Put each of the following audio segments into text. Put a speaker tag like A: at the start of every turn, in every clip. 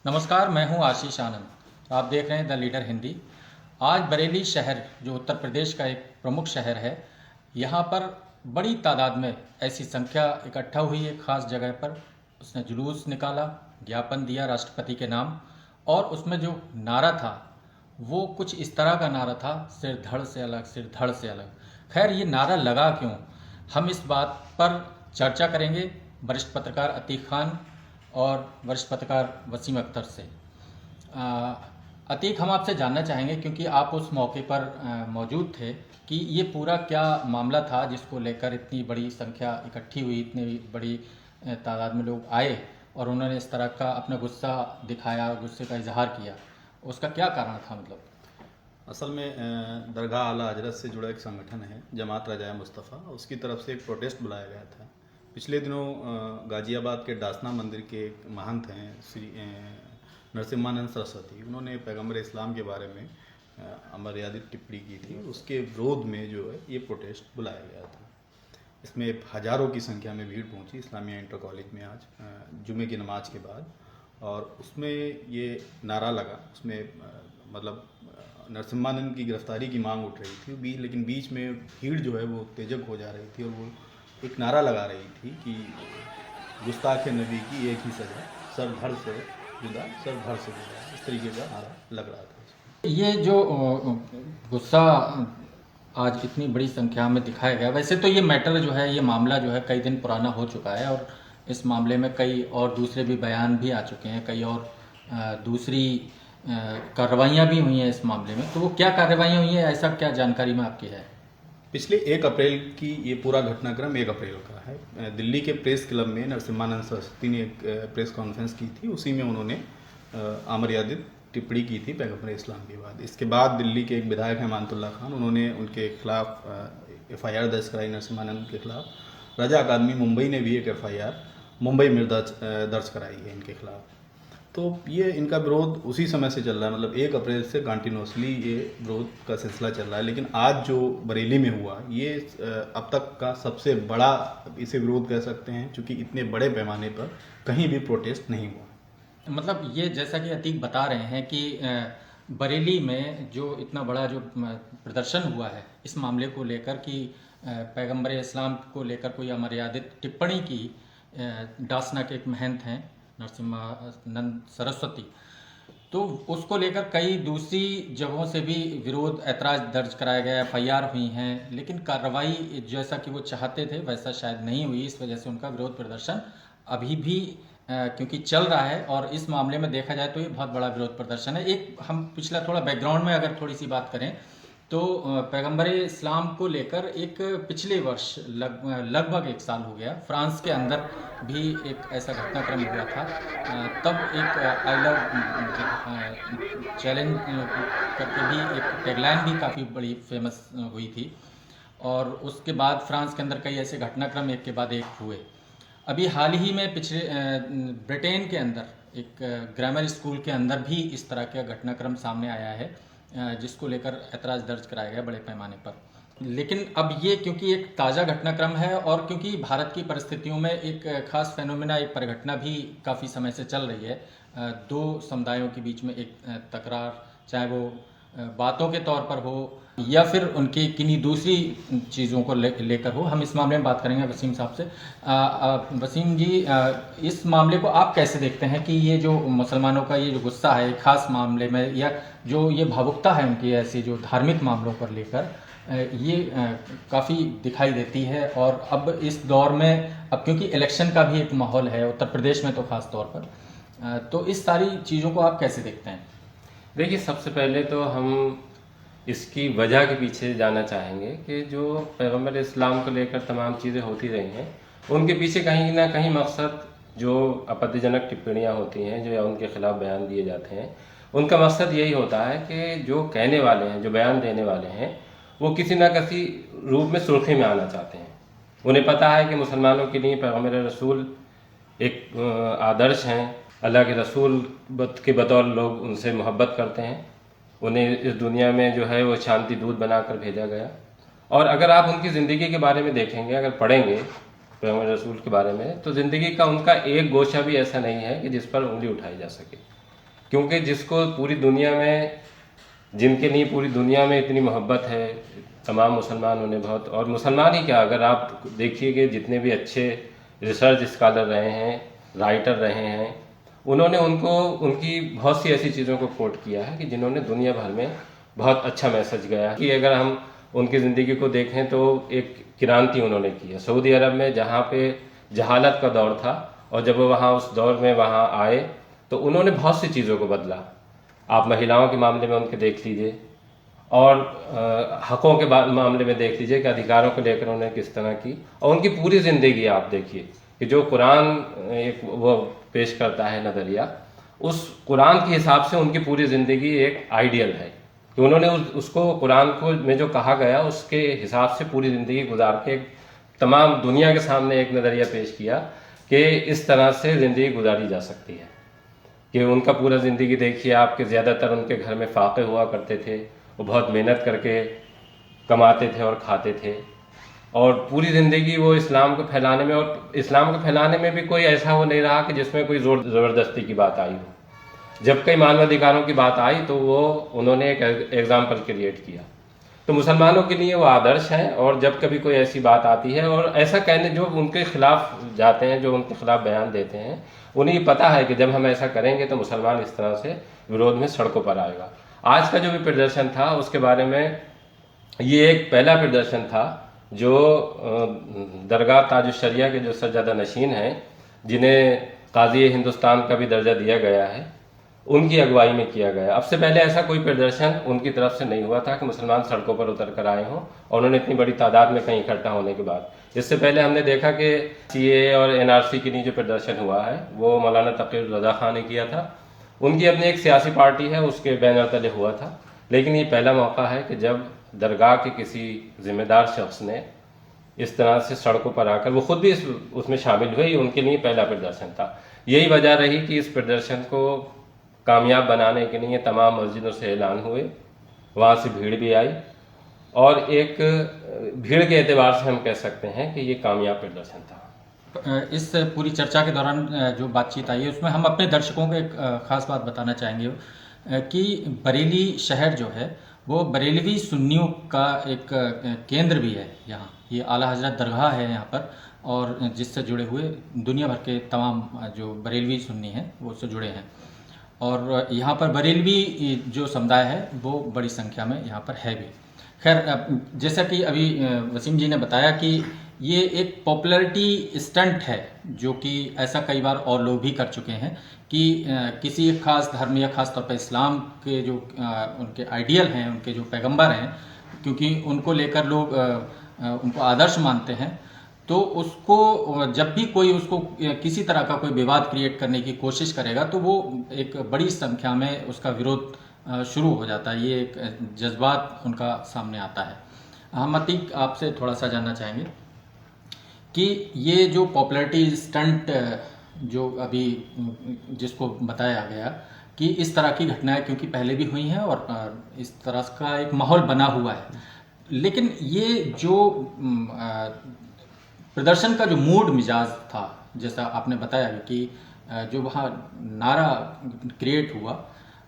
A: नमस्कार, मैं हूं आशीष आनंद। आप देख रहे हैं द लीडर हिंदी। आज बरेली शहर जो उत्तर प्रदेश का एक प्रमुख शहर है, यहाँ पर बड़ी तादाद में ऐसी संख्या इकट्ठा हुई एक ख़ास जगह पर। उसने जुलूस निकाला, ज्ञापन दिया राष्ट्रपति के नाम, और उसमें जो नारा था वो कुछ इस तरह का नारा था, सिर धड़ से अलग, सिर धड़ से अलग। खैर, ये नारा लगा क्यों, हम इस बात पर चर्चा करेंगे वरिष्ठ पत्रकार अतीक खान और वरिष्ठ पत्रकार वसीम अख्तर से। अतीक, हम आपसे जानना चाहेंगे, क्योंकि आप उस मौके पर मौजूद थे, कि ये पूरा क्या मामला था जिसको लेकर इतनी बड़ी संख्या इकट्ठी हुई, इतनी बड़ी तादाद में लोग आए और उन्होंने इस तरह का अपना गुस्सा दिखाया, गुस्से का इजहार किया। उसका क्या कारण था? मतलब
B: असल में दरगाह आला हजरत से जुड़ा एक संगठन है जमात रजाए मुस्तफ़ा, उसकी तरफ से एक प्रोटेस्ट बुलाया गया था। पिछले दिनों गाज़ियाबाद के डासना मंदिर के एक महंत हैं श्री नरसिम्हानंद सरस्वती, उन्होंने पैगम्बर इस्लाम के बारे में अमर्यादित टिप्पणी की थी। उसके विरोध में जो है ये प्रोटेस्ट बुलाया गया था। इसमें हज़ारों की संख्या में भीड़ पहुंची इस्लामिया इंटर कॉलेज में आज जुमे की नमाज के बाद, और उसमें ये नारा लगा। उसमें मतलब नरसिम्हानंद की गिरफ्तारी की मांग उठ रही थी, लेकिन बीच में भीड़ जो है वो उत्तेजक हो जा रही थी और वो एक नारा लगा रही थी कि गुस्ताख नबी की एक ही सज़ा, सर धड़ से जुदा, सर धड़ से जुदा, इस तरीके का नारा लग रहा था।
A: ये जो गुस्सा आज इतनी बड़ी संख्या में दिखाया गया, वैसे तो ये मैटर जो है, ये मामला जो है कई दिन पुराना हो चुका है, और इस मामले में कई और दूसरे भी बयान भी आ चुके हैं, कई और दूसरी कार्रवाइयाँ भी हुई हैं इस मामले में। तो वो क्या कार्रवाइयाँ हुई हैं, ऐसा क्या जानकारी में आपकी है?
B: पिछले 1 अप्रैल की ये पूरा घटनाक्रम 1 अप्रैल का है। दिल्ली के प्रेस क्लब में नरसिम्हानंद सरस्वती ने एक प्रेस कॉन्फ्रेंस की थी, उसी में उन्होंने अमर्यादित टिप्पणी की थी पैगम्बर इस्लाम के बाद। इसके बाद दिल्ली के एक विधायक हैं मानतुल्लाह खान, उन्होंने उनके खिलाफ FIR दर्ज कराई नरसिम्हानंद के खिलाफ। रजा अकादमी मुंबई ने भी एक FIR मुंबई में दर्ज कराई है इनके खिलाफ। तो ये इनका विरोध उसी समय से चल रहा है, मतलब 1 अप्रैल से कंटिन्यूसली ये विरोध का सिलसिला चल रहा है। लेकिन आज जो बरेली में हुआ, ये अब तक का सबसे बड़ा इसे विरोध कह सकते हैं, क्योंकि इतने बड़े पैमाने पर कहीं भी प्रोटेस्ट नहीं हुआ।
A: मतलब ये जैसा कि अतीक बता रहे हैं कि बरेली में जो इतना बड़ा जो प्रदर्शन हुआ है इस मामले को लेकर, कि पैगम्बर इस्लाम को लेकर कोई अमर्यादित टिप्पणी की, डासना के एक महंत हैं नरसिम्हानंद सरस्वती, तो उसको लेकर कई दूसरी जगहों से भी विरोध ऐतराज़ दर्ज कराया गया, FIR हुई हैं, लेकिन कार्रवाई जैसा कि वो चाहते थे वैसा शायद नहीं हुई। इस वजह से उनका विरोध प्रदर्शन अभी भी क्योंकि चल रहा है, और इस मामले में देखा जाए तो ये बहुत बड़ा विरोध प्रदर्शन है। एक हम पिछला थोड़ा बैकग्राउंड में अगर थोड़ी सी बात करें तो पैगम्बर इस्लाम को लेकर एक पिछले वर्ष लगभग 1 साल हो गया, फ्रांस के अंदर भी एक ऐसा घटनाक्रम हुआ था। तब एक आई लव चैलेंज करके भी एक टैगलाइन भी काफ़ी बड़ी फेमस हुई थी, और उसके बाद फ्रांस के अंदर कई ऐसे घटनाक्रम एक के बाद एक हुए। अभी हाल ही में पिछले ब्रिटेन के अंदर एक ग्रामर स्कूल के अंदर भी इस तरह का घटनाक्रम सामने आया है, जिसको लेकर ऐतराज़ दर्ज कराया गया बड़े पैमाने पर। लेकिन अब ये क्योंकि एक ताज़ा घटनाक्रम है, और क्योंकि भारत की परिस्थितियों में एक खास फेनोमेना, एक परिघटना भी काफ़ी समय से चल रही है, 2 समुदायों के बीच में एक तकरार, चाहे वो बातों के तौर पर हो या फिर उनकी किन्हीं दूसरी चीज़ों को लेकर हो। हम इस मामले में बात करेंगे वसीम साहब से। वसीम जी, इस मामले को आप कैसे देखते हैं कि ये जो मुसलमानों का ये जो गुस्सा है खास मामले में, या जो ये भावुकता है उनकी ऐसी जो धार्मिक मामलों पर लेकर, ये काफ़ी दिखाई देती है। और अब इस दौर में, अब क्योंकि इलेक्शन का भी एक माहौल है उत्तर प्रदेश में तो ख़ास तौर पर, तो इस सारी चीज़ों को आप कैसे देखते हैं?
C: देखिए, सबसे पहले तो हम इसकी वजह के पीछे जाना चाहेंगे कि जो पैगम्बर इस्लाम को लेकर तमाम चीज़ें होती रही हैं, उनके पीछे कहीं ना कहीं मकसद, जो आपत्तिजनक टिप्पणियां होती हैं, जो या उनके खिलाफ बयान दिए जाते हैं, उनका मकसद यही होता है कि जो कहने वाले हैं, जो बयान देने वाले हैं, वो किसी न किसी रूप में सुर्खी में आना चाहते हैं। उन्हें पता है कि मुसलमानों के लिए पैगम्बर रसूल एक आदर्श हैं, अल्लाह के रसूल के बतौर लोग उनसे मोहब्बत करते हैं, उन्हें इस दुनिया में जो है वो शांति दूत बनाकर भेजा गया। और अगर आप उनकी ज़िंदगी के बारे में देखेंगे, अगर पढ़ेंगे पैगम्बर रसूल के बारे में, तो ज़िंदगी का उनका एक गोशा भी ऐसा नहीं है कि जिस पर उंगली उठाई जा सके। क्योंकि जिसको पूरी दुनिया में, जिनके लिए पूरी दुनिया में इतनी मोहब्बत है तमाम मुसलमानों ने बहुत, और मुसलमान ही क्या, अगर आप देखिए कि जितने भी अच्छे रिसर्च स्कॉलर रहे हैं, राइटर रहे हैं, उन्होंने उनकी बहुत सी ऐसी चीज़ों को कोट किया है कि जिन्होंने दुनिया भर में बहुत अच्छा मैसेज गया कि अगर हम उनकी ज़िंदगी को देखें तो एक क्रांति उन्होंने की है। सऊदी अरब में जहाँ पे जहालत का दौर था, और जब वो वहाँ उस दौर में वहाँ आए तो उन्होंने बहुत सी चीज़ों को बदला। आप महिलाओं के मामले में उनके देख लीजिए, और हकों के मामले में देख लीजिए कि अधिकारों को लेकर उन्होंने किस तरह की, और उनकी पूरी ज़िंदगी आप देखिए कि जो कुरान एक वो पेश करता है नज़रिया, उस कुरान के हिसाब से उनकी पूरी ज़िंदगी एक आइडियल है कि उन्होंने उसको कुरान को में जो कहा गया उसके हिसाब से पूरी ज़िंदगी गुजार के तमाम दुनिया के सामने एक नज़रिया पेश किया कि इस तरह से ज़िंदगी गुजारी जा सकती है। कि उनका पूरा ज़िंदगी देखिए आपके, ज़्यादातर उनके घर में फाके हुआ करते थे, वो बहुत मेहनत करके कमाते थे और खाते थे, और पूरी ज़िंदगी वो इस्लाम को फैलाने में, और इस्लाम को फैलाने में भी कोई ऐसा वो नहीं रहा कि जिसमें कोई ज़ोर ज़बरदस्ती की बात आई हो। जब कई मानवाधिकारों की बात आई तो वो उन्होंने एक एग्जाम्पल क्रिएट किया। तो मुसलमानों के लिए वो आदर्श हैं, और जब कभी कोई ऐसी बात आती है और ऐसा कहने जो उनके खिलाफ जाते हैं, जो उनके खिलाफ बयान देते हैं, उन्हें पता है कि जब हम ऐसा करेंगे तो मुसलमान इस तरह से विरोध में सड़कों पर आएगा। आज का जो भी प्रदर्शन था उसके बारे में, ये एक पहला प्रदर्शन था जो दरगाह ताजुश्शरिया के जो सज्जादा नशीन हैं, जिन्हें काज़ी हिंदुस्तान का भी दर्जा दिया गया है, उनकी अगुवाई में किया गया। अब से पहले ऐसा कोई प्रदर्शन उनकी तरफ से नहीं हुआ था कि मुसलमान सड़कों पर उतर कर आए हों, और उन्होंने इतनी बड़ी तादाद में कहीं इकट्ठा होने के बाद। इससे पहले हमने देखा कि CAA और NRC के लिए जो प्रदर्शन हुआ है वो मौलाना तक़ी रज़ा खान ने किया था। उनकी अपनी एक सियासी पार्टी है, उसके बैनर तले हुआ था। लेकिन ये पहला मौका है कि जब दरगाह के किसी जिम्मेदार शख्स ने इस तरह से सड़कों पर आकर, वो खुद भी उसमें शामिल हुए, उनके लिए पहला प्रदर्शन था। यही वजह रही कि इस प्रदर्शन को कामयाब बनाने के लिए तमाम मस्जिदों से ऐलान हुए, वहाँ से भीड़ भी आई, और एक भीड़ के एतबार से हम कह सकते हैं कि ये कामयाब प्रदर्शन था।
A: इस पूरी चर्चा के दौरान जो बातचीत आई है उसमें हम अपने दर्शकों को एक ख़ास बात बताना चाहेंगे कि बरेली शहर जो है वो बरेलवी सुन्नियों का एक केंद्र भी है। यहाँ ये आला हजरत दरगाह है यहाँ पर, और जिससे जुड़े हुए दुनिया भर के तमाम जो बरेलवी सुन्नी हैं वो उससे जुड़े हैं, और यहाँ पर बरेलवी जो समुदाय है वो बड़ी संख्या में यहाँ पर है भी। खैर, जैसा कि अभी वसीम जी ने बताया कि ये एक पॉपुलैरिटी स्टंट है, जो कि ऐसा कई बार और लोग भी कर चुके हैं कि किसी एक खास धर्म या खास तौर पर इस्लाम के जो उनके आइडियल हैं, उनके जो पैगंबर हैं, क्योंकि उनको लेकर लोग उनको आदर्श मानते हैं, तो उसको जब भी कोई उसको किसी तरह का कोई विवाद क्रिएट करने की कोशिश करेगा तो वो एक बड़ी संख्या में उसका विरोध शुरू हो जाता है। ये एक जज्बात उनका सामने आता है। हम अतीक आपसे थोड़ा सा जानना चाहेंगे कि ये जो पॉपुलैरिटी स्टंट जो अभी जिसको बताया गया कि इस तरह की घटनाएं क्योंकि पहले भी हुई हैं और इस तरह का एक माहौल बना हुआ है, लेकिन ये जो प्रदर्शन का जो मूड मिजाज था, जैसा आपने बताया कि जो वहाँ नारा क्रिएट हुआ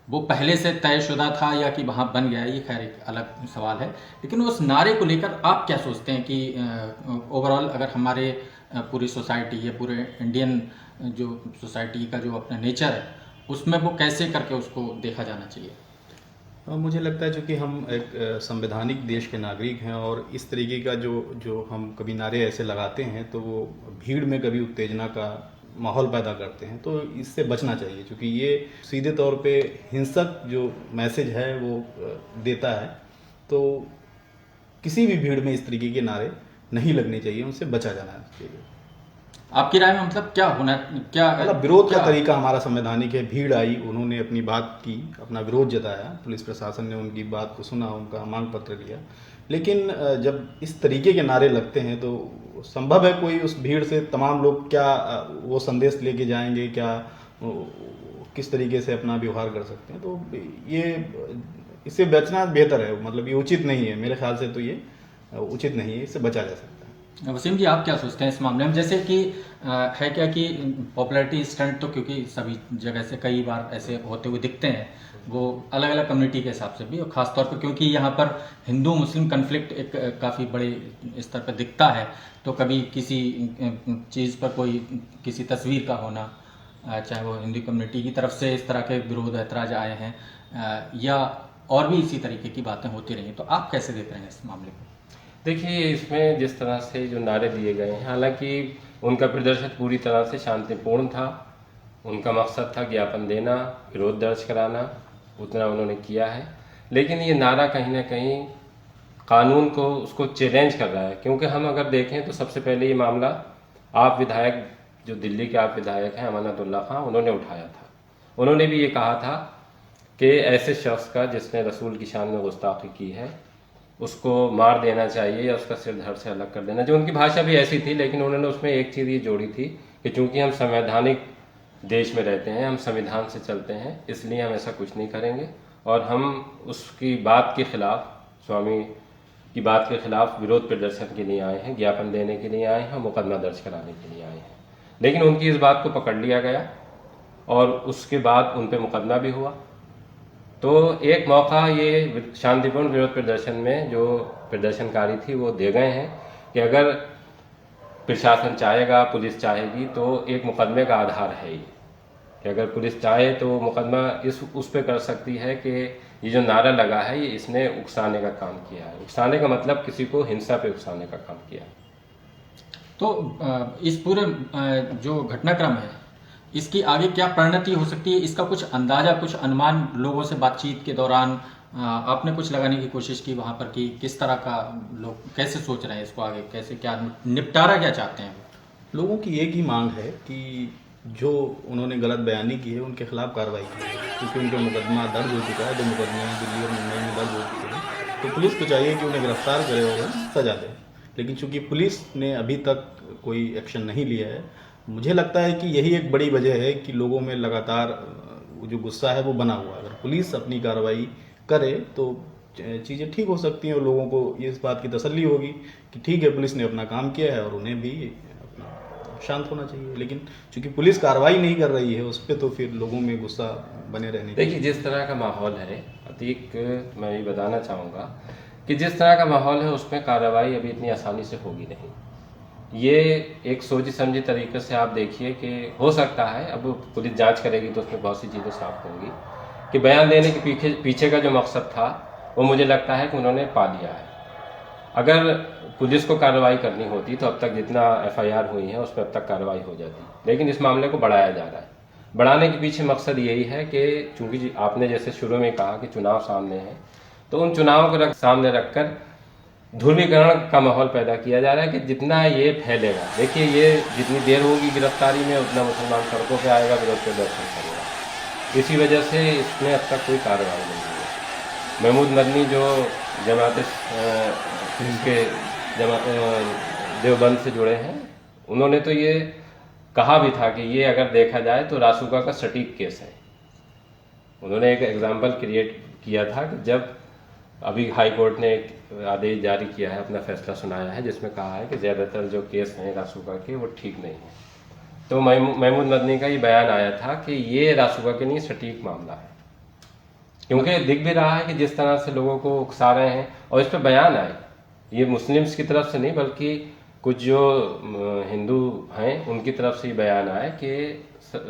A: वो पहले से तयशुदा था या कि वहाँ बन गया, ये खैर एक अलग सवाल है। लेकिन उस नारे को लेकर आप क्या सोचते हैं कि ओवरऑल अगर हमारे पूरी सोसाइटी या पूरे इंडियन जो सोसाइटी का जो अपना नेचर है उसमें वो कैसे करके उसको देखा जाना चाहिए?
B: मुझे लगता है चूँकि हम एक संवैधानिक देश के नागरिक हैं और इस तरीके का जो हम कभी नारे ऐसे लगाते हैं तो वो भीड़ में कभी उत्तेजना का माहौल पैदा करते हैं, तो इससे बचना चाहिए, क्योंकि ये सीधे तौर पे हिंसक जो मैसेज है वो देता है। तो किसी भी भीड़ में इस तरीके के नारे नहीं लगने चाहिए, उनसे बचा जाना चाहिए।
A: आपकी राय में मतलब क्या होना, क्या
B: मतलब विरोध का तरीका हमारा संवैधानिक है। भीड़ आई, उन्होंने अपनी बात की, अपना विरोध जताया, पुलिस प्रशासन ने उनकी बात को सुना, उनका मांग पत्र लिया, लेकिन जब इस तरीके के नारे लगते हैं तो संभव है कोई उस भीड़ से तमाम लोग क्या वो संदेश लेके जाएंगे, क्या किस तरीके से अपना व्यवहार कर सकते हैं, तो ये इससे बचना बेहतर है। मतलब ये उचित नहीं है, मेरे ख्याल से तो ये उचित नहीं है, इससे बचा जा सकता है।
A: वसीम जी, आप क्या सोचते हैं इस मामले में? जैसे कि है क्या कि पॉपुलैरिटी स्टंट तो क्योंकि सभी जगह से कई बार ऐसे होते हुए दिखते हैं, वो अलग अलग कम्युनिटी के हिसाब से भी, और ख़ास तौर पर क्योंकि यहाँ पर हिंदू मुस्लिम कन्फ्लिक्ट एक काफ़ी बड़े स्तर पर दिखता है, तो कभी किसी चीज़ पर कोई किसी तस्वीर का होना, चाहे वो हिंदू कम्युनिटी की तरफ से इस तरह के विरोध ऐतराज आए हैं, या और भी इसी तरीके की बातें होती रही हैं, तो आप कैसे देख रहे हैं इस मामले को?
C: देखिए, इसमें जिस तरह से जो नारे दिए गए हैं, हालांकि उनका प्रदर्शन पूरी तरह से शांतिपूर्ण था। उनका मकसद था ज्ञापन देना, विरोध दर्ज कराना, उतना उन्होंने किया है। लेकिन ये नारा कहीं ना कहीं कानून को उसको चैलेंज कर रहा है, क्योंकि हम अगर देखें तो सबसे पहले ये मामला आप विधायक, जो दिल्ली के आप विधायक हैं अमानतुल्लाह खां, उन्होंने उठाया था। उन्होंने भी ये कहा था कि ऐसे शख्स का जिसने रसूल की शान में गुस्ताखी की है उसको मार देना चाहिए या उसका सिर धड़ से अलग कर देना। जो उनकी भाषा भी ऐसी थी, लेकिन उन्होंने उसमें एक चीज़ ये जोड़ी थी कि चूंकि हम संवैधानिक देश में रहते हैं, हम संविधान से चलते हैं, इसलिए हम ऐसा कुछ नहीं करेंगे और हम उसकी बात के खिलाफ, स्वामी की बात के खिलाफ विरोध प्रदर्शन के लिए आए हैं, ज्ञापन देने के लिए आए हैं, मुकदमा दर्ज कराने के लिए आए हैं। लेकिन उनकी इस बात को पकड़ लिया गया और उसके बाद उन पर मुकदमा भी हुआ। तो एक मौका ये शांतिपूर्ण विरोध प्रदर्शन में जो प्रदर्शनकारी थी वो दे गए हैं कि अगर प्रशासन चाहेगा, पुलिस चाहेगी, तो एक मुकदमे का आधार है ये कि अगर पुलिस चाहे तो मुकदमा उस पर कर सकती है कि ये जो नारा लगा है ये इसने उकसाने का काम किया है। उकसाने का मतलब किसी को हिंसा पे उकसाने का काम किया है।
A: तो इस पूरे जो घटनाक्रम है, इसकी आगे क्या परिणति हो सकती है, इसका कुछ अंदाजा, कुछ अनुमान लोगों से बातचीत के दौरान आपने कुछ लगाने की कोशिश की वहां पर कि किस तरह का लोग कैसे सोच रहे हैं इसको आगे, कैसे क्या निपटारा क्या चाहते हैं?
B: लोगों की एक ही मांग है कि जो उन्होंने गलत बयानी की है उनके खिलाफ कार्रवाई की है, क्योंकि उनका मुकदमा दर्ज हो चुका है। 2 मुकदमे दिल्ली और मुंबई में दर्ज हो चुके हैं। तो पुलिस को चाहिए कि उन्हें गिरफ्तार करे और सजा दे, लेकिन चूंकि पुलिस ने अभी तक कोई एक्शन नहीं लिया है, मुझे लगता है कि यही एक बड़ी वजह है कि लोगों में लगातार जो गुस्सा है वो बना हुआ है। अगर पुलिस अपनी कार्रवाई करे तो चीज़ें ठीक हो सकती हैं और लोगों को इस बात की तसल्ली होगी कि ठीक है, पुलिस ने अपना काम किया है और उन्हें भी शांत होना चाहिए। लेकिन चूंकि पुलिस कार्रवाई नहीं कर रही है उस पर, तो फिर लोगों में गुस्सा बने रहने।
C: देखिए, जिस तरह का माहौल है अतीक, मैं ये बताना चाहूँगा कि जिस तरह का माहौल है उसमें कार्रवाई अभी इतनी आसानी से होगी नहीं। ये एक सोची समझी तरीके से आप देखिए कि हो सकता है, अब पुलिस जांच करेगी तो उसमें बहुत सी चीज़ें साफ होंगी कि बयान देने के पीछे का जो मकसद था वो मुझे लगता है कि उन्होंने पा लिया है। अगर पुलिस को कार्रवाई करनी होती तो अब तक जितना FIR हुई है उसमें अब तक कार्रवाई हो जाती, लेकिन इस मामले को बढ़ाया जा रहा है। बढ़ाने के पीछे मकसद यही है कि चूंकि आपने जैसे शुरू में कहा कि चुनाव सामने है, तो उन चुनावों को सामने रखकर ध्रुवीकरण का माहौल पैदा किया जा रहा है कि जितना ये फैलेगा, देखिए ये जितनी देर होगी गिरफ्तारी में उतना मुसलमान सड़कों पे आएगा, विरोध प्रदर्शन करेगा। इसी वजह से इसमें अब तक कोई कार्रवाई नहीं हुई है। महमूद मदनी जो जमात इसके देवबंद से जुड़े हैं, उन्होंने तो ये कहा भी था कि ये अगर देखा जाए तो रासुका का सटीक केस है। उन्होंने एक एग्जाम्पल क्रिएट किया था कि जब अभी हाई कोर्ट ने एक आदेश जारी किया है, अपना फैसला सुनाया है, जिसमें कहा है कि ज़्यादातर जो केस हैं रासुका के वो ठीक नहीं है। तो महमूद मदनी का ये बयान आया था कि ये रासुका के लिए सटीक मामला है, क्योंकि दिख भी रहा है कि जिस तरह से लोगों को उकसा रहे हैं और इस पर बयान आए, ये मुस्लिम्स की तरफ से नहीं बल्कि कुछ जो हिंदू हैं उनकी तरफ से ये बयान आया कि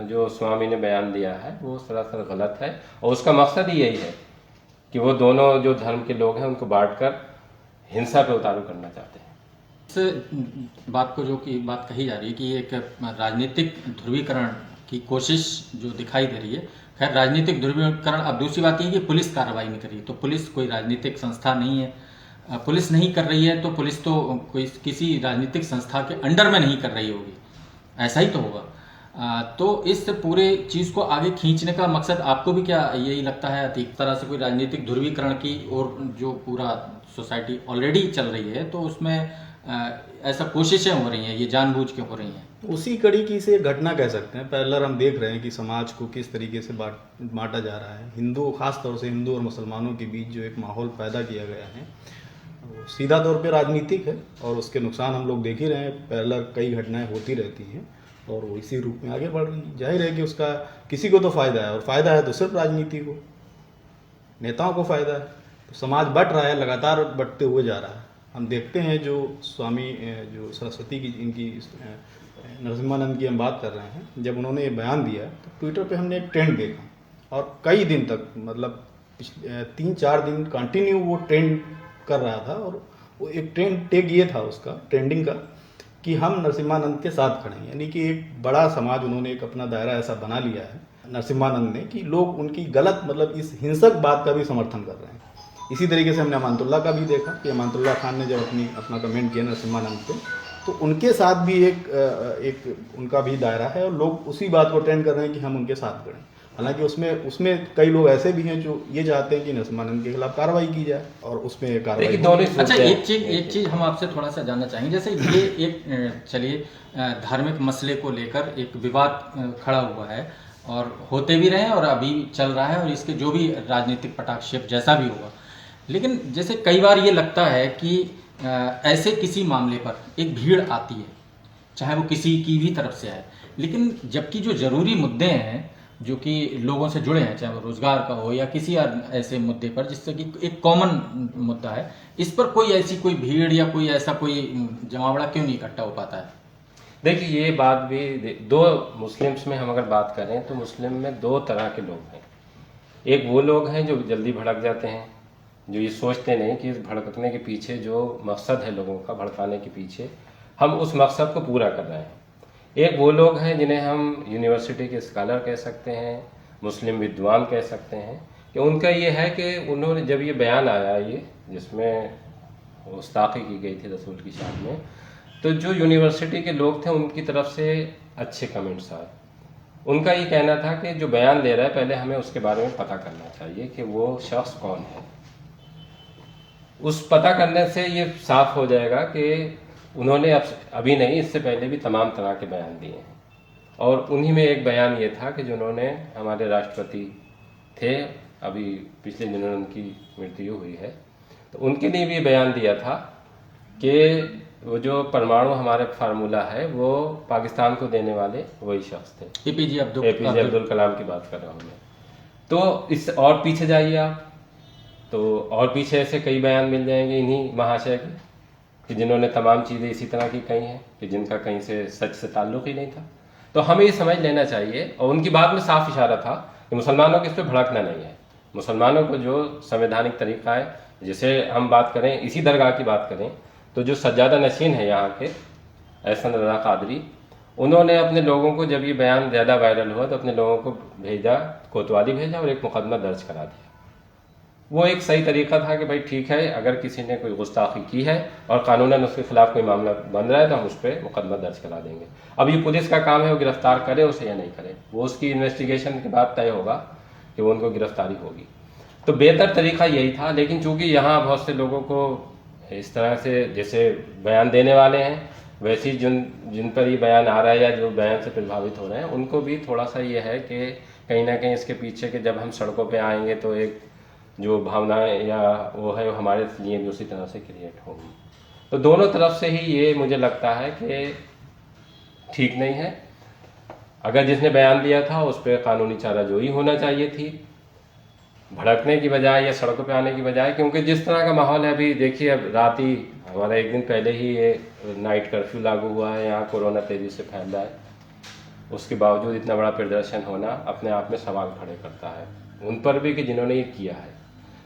C: जो स्वामी ने बयान दिया है वो सरासर गलत है और उसका मकसद ही यही है कि वो दोनों जो धर्म के लोग हैं उनको बांटकर हिंसा पे उतारू करना चाहते हैं।
A: इस बात को जो कि बात कही जा रही है कि एक राजनीतिक ध्रुवीकरण की कोशिश जो दिखाई दे रही है, खैर राजनीतिक ध्रुवीकरण, अब दूसरी बात यह है कि पुलिस कार्रवाई नहीं कर रही है, तो पुलिस कोई राजनीतिक संस्था नहीं है, पुलिस नहीं कर रही है तो पुलिस तो कोई किसी राजनीतिक संस्था के अंडर में नहीं कर रही होगी, ऐसा ही तो होगा। तो इस पूरे चीज़ को आगे खींचने का मकसद आपको भी क्या यही लगता है अतीक, तरह से कोई राजनीतिक ध्रुवीकरण की और जो पूरा सोसाइटी ऑलरेडी चल रही है तो उसमें ऐसा कोशिशें हो रही हैं, ये जानबूझ के हो रही हैं?
B: उसी कड़ी की से घटना कह सकते हैं। पहले हम देख रहे हैं कि समाज को किस तरीके से बांटा जा रहा है। हिंदू, खास तौर से हिंदू और मुसलमानों के बीच जो एक माहौल पैदा किया गया है वो सीधा तौर पे राजनीतिक है और उसके नुकसान हम लोग देख ही रहे हैं, पैरेलल कई घटनाएं होती रहती हैं और वो इसी रूप में आगे बढ़ रही हैं। जाहिर है कि उसका किसी को तो फ़ायदा है, और फ़ायदा है तो सिर्फ राजनीति को, नेताओं को फ़ायदा है। तो समाज बट रहा है, लगातार बढ़ते हुए जा रहा है। हम देखते हैं जो स्वामी जो सरस्वती की इनकी नरसिम्हानंद की हम बात कर रहे हैं, जब उन्होंने ये बयान दिया तो ट्विटर पे हमने एक ट्रेंड देखा और कई दिन तक, मतलब 3-4 दिन कंटिन्यू वो ट्रेंड कर रहा था। और वो एक ट्रेंड टेग ये था उसका, ट्रेंडिंग का, कि हम नरसिम्हानंद के साथ खड़े हैं। यानी कि एक बड़ा समाज, उन्होंने एक अपना दायरा ऐसा बना लिया है नरसिम्हानंद ने कि लोग उनकी गलत, मतलब इस हिंसक बात का भी समर्थन कर रहे हैं। इसी तरीके से हमने अमानतुल्लाह का भी देखा कि अमानतुल्लाह खान ने जब अपना कमेंट किया नरसिम्हानंद पे, तो उनके साथ भी एक उनका भी दायरा है और लोग उसी बात को ट्रेंड कर रहे हैं कि हम उनके साथ खड़े हैं। हालांकि उसमें कई लोग ऐसे भी हैं जो ये चाहते हैं कि नरसिम्हानंद के खिलाफ कार्रवाई की जाए और उसमें कार्रवाई
C: दोनों।
A: अच्छा, एक चीज हम आपसे थोड़ा सा जानना चाहेंगे, जैसे ये एक चलिए धार्मिक मसले को लेकर एक विवाद खड़ा हुआ है और होते भी रहे और अभी चल रहा है, और इसके जो भी राजनीतिक पटाक्षेप जैसा भी होगा, लेकिन जैसे कई बार ये लगता है कि ऐसे किसी मामले पर एक भीड़ आती है, चाहे वो किसी की भी तरफ से आए, लेकिन जबकि जो जरूरी मुद्दे हैं जो कि लोगों से जुड़े हैं, चाहे वो रोजगार का हो या किसी ऐसे मुद्दे पर जिससे कि एक कॉमन मुद्दा है, इस पर कोई भीड़ या कोई ऐसा कोई जमावड़ा क्यों नहीं इकट्ठा हो पाता है?
C: देखिए, ये बात भी दो मुस्लिम्स में हम अगर बात करें तो मुस्लिम में दो तरह के लोग हैं। एक वो लोग हैं जो जल्दी भड़क जाते हैं, जो ये सोचते नहीं कि इस भड़कने के पीछे जो मकसद है लोगों का, भड़काने के पीछे हम उस मकसद को पूरा कर रहे हैं। एक वो लोग हैं जिन्हें हम यूनिवर्सिटी के स्कॉलर कह सकते हैं, मुस्लिम विद्वान कह सकते हैं, कि उनका ये है कि उन्होंने जब ये बयान आया, ये जिसमें गुस्ताखी की गई थी रसूल की शान में, तो जो यूनिवर्सिटी के लोग थे उनकी तरफ से अच्छे कमेंट्स आए। उनका ये कहना था कि जो बयान दे रहा है पहले हमें उसके बारे में पता करना चाहिए कि वो शख्स कौन है। उस पता करने से ये साफ हो जाएगा कि उन्होंने अभी नहीं, इससे पहले भी तमाम तरह के बयान दिए हैं, और उन्हीं में एक बयान ये था कि जिन्होंने हमारे राष्ट्रपति थे, अभी पिछले दिनों उनकी मृत्यु हुई है, तो उनके लिए भी बयान दिया था कि वो जो परमाणु हमारे फार्मूला है वो पाकिस्तान को देने वाले वही शख्स थे,
A: एपीजे
C: अब्दुल कलाम की बात कर रहा हूँ मैं। तो इस और पीछे जाइए आप, तो और पीछे ऐसे कई बयान मिल जाएंगे इन्हीं महाशय के, कि जिन्होंने तमाम चीज़ें इसी तरह की कही हैं कि जिनका कहीं से सच से ताल्लुक़ ही नहीं था। तो हमें ये समझ लेना चाहिए, और उनकी बात में साफ इशारा था कि मुसलमानों को इस पर भड़कना नहीं है। मुसलमानों को जो संवैधानिक तरीका है, जैसे हम बात करें, इसी दरगाह की बात करें, तो जो सज्जादा नशीन है यहाँ के एहसन रज़ा कादरी, उन्होंने अपने लोगों को, जब ये बयान ज़्यादा वायरल हुआ तो अपने लोगों को भेजा, कोतवाली भेजा और एक मुकदमा दर्ज करा दिया। वो एक सही तरीका था कि भाई ठीक है, अगर किसी ने कोई गुस्ताखी की है और कानूनन उसके खिलाफ कोई मामला बन रहा है तो हम उस पर मुकदमा दर्ज करा देंगे। अब ये पुलिस का काम है वो गिरफ्तार करे उसे या नहीं करे, वो उसकी इन्वेस्टिगेशन के बाद तय होगा कि वो उनको गिरफ्तारी होगी। तो बेहतर तरीका यही था, लेकिन चूंकि यहाँ बहुत से लोगों को इस तरह से, जैसे बयान देने वाले हैं वैसे ही जिन पर ये बयान आ रहा है या जो बयान से प्रभावित हो रहे हैं, उनको भी थोड़ा सा ये है कि कहीं ना कहीं इसके पीछे कि जब हम सड़कों पे आएंगे तो एक जो भावनाएं या वो है वो हमारे लिए भी उसी तरह से क्रिएट होगी। तो दोनों तरफ से ही ये मुझे लगता है कि ठीक नहीं है। अगर जिसने बयान दिया था उस पर कानूनी चाराजोई होना चाहिए थी, भड़कने की बजाय या सड़कों पे आने की बजाय, क्योंकि जिस तरह का माहौल है अभी देखिए, अब रात ही हमारा एक दिन पहले ही ये नाइट कर्फ्यू लागू हुआ है, यहाँ कोरोना तेजी से फैल रहा है, उसके बावजूद इतना बड़ा प्रदर्शन होना अपने आप में सवाल खड़े करता है उन पर भी कि जिन्होंने ये किया है।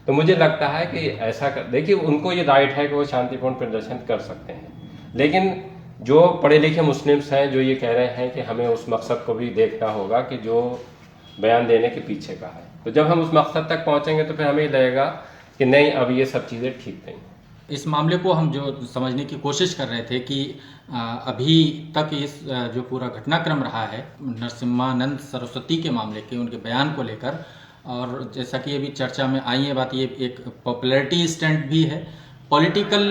C: तो मुझे लगता है कि ऐसा देखिए, उनको ये राइट है कि वो शांतिपूर्ण प्रदर्शन कर सकते हैं, लेकिन जो पढ़े लिखे मुस्लिम्स हैं जो ये कह रहे हैं कि हमें उस मकसद को भी देखना होगा कि जो बयान देने के पीछे का है, तो जब हम उस मकसद तक पहुंचेंगे तो फिर हमें लगेगा कि नहीं, अब ये सब चीज़ें ठीक नहीं।
A: इस मामले को हम जो समझने की कोशिश कर रहे थे कि अभी तक इस जो पूरा घटनाक्रम रहा है नरसिम्हानंद सरस्वती के मामले के, उनके बयान को लेकर, और जैसा कि अभी चर्चा में आई है बात, ये एक पॉपुलैरिटी स्टंट भी है, पॉलिटिकल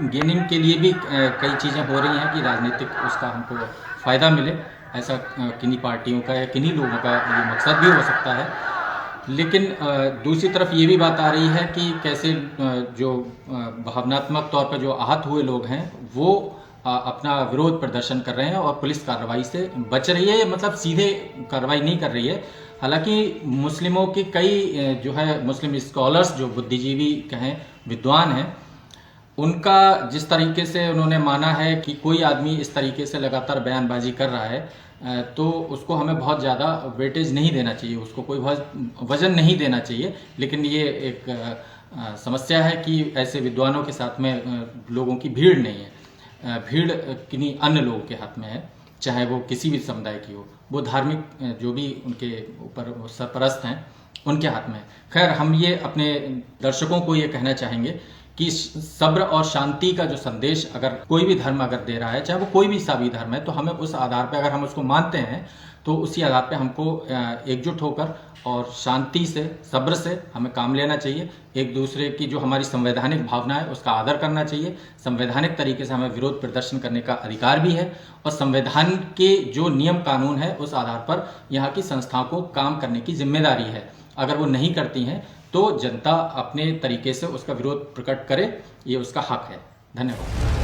A: गेनिंग के लिए भी कई चीज़ें हो रही हैं कि राजनीतिक उसका हमको फ़ायदा मिले, ऐसा किन्हीं पार्टियों का या किन्हीं लोगों का ये मकसद भी हो सकता है। लेकिन दूसरी तरफ ये भी बात आ रही है कि कैसे जो भावनात्मक तौर पर जो आहत हुए लोग हैं वो अपना विरोध प्रदर्शन कर रहे हैं और पुलिस कार्रवाई से बच रही है, मतलब सीधे कार्रवाई नहीं कर रही है। हालांकि मुस्लिमों की कई जो है मुस्लिम स्कॉलर्स जो बुद्धिजीवी कहें विद्वान हैं, उनका जिस तरीके से उन्होंने माना है कि कोई आदमी इस तरीके से लगातार बयानबाजी कर रहा है तो उसको हमें बहुत ज़्यादा वेटेज नहीं देना चाहिए, उसको कोई वजन नहीं देना चाहिए। लेकिन ये एक समस्या है कि ऐसे विद्वानों के साथ में लोगों की भीड़ नहीं है, भीड़ किन्हीं अन्य लोगों के हाथ में है, चाहे वो किसी भी समुदाय की हो, वो धार्मिक जो भी उनके ऊपर सरपरस्त हैं उनके हाथ में है। खैर, हम ये अपने दर्शकों को ये कहना चाहेंगे कि सब्र और शांति का जो संदेश अगर कोई भी धर्म अगर दे रहा है, चाहे वो कोई भी सा भी धर्म है, तो हमें उस आधार पे अगर हम उसको मानते हैं तो उसी आधार पे हमको एकजुट होकर और शांति से, सब्र से हमें काम लेना चाहिए। एक दूसरे की जो हमारी संवैधानिक भावना है उसका आदर करना चाहिए। संवैधानिक तरीके से हमें विरोध प्रदर्शन करने का अधिकार भी है और संविधान के जो नियम कानून है उस आधार पर यहाँ की संस्थाओं को काम करने की जिम्मेदारी है। अगर वो नहीं करती हैं तो जनता अपने तरीके से उसका विरोध प्रकट करे, ये उसका हक है। धन्यवाद।